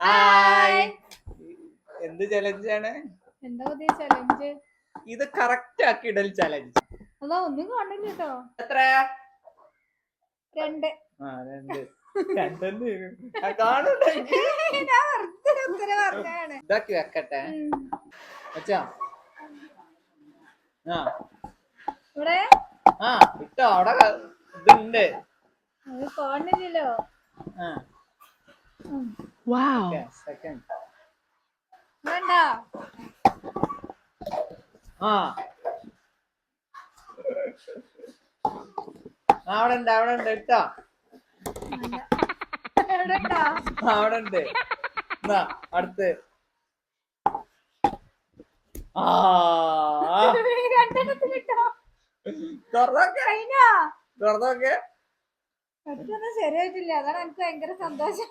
Hi. എന്ത് ചലഞ്ചാണ് എന്താ പുതിയ ചലഞ്ച്? ഇത്? കറക്റ്റ് ആക്കി ഇടൽ ചലഞ്ച്. അതാ ഒന്നും കാണില്ല കേട്ടോ. എത്ര? 2. ഇതാക്കി വെക്കട്ടെ അച്ഛാ. ഇവിടെ ഇട്ടോ അവിടെ ഇതുണ്ട്. അത് കാണില്ലല്ലോ. സെക്കൻഡ്. വേണ്ട. അവിടെ ഉണ്ട് ഇട്ടോ. അവിടെ ഉണ്ട്. അടുത്ത് തുറന്നോക്കെ. ശരിയായിട്ടില്ല. അതാണ് എനിക്ക് ഭയങ്കര സന്തോഷം.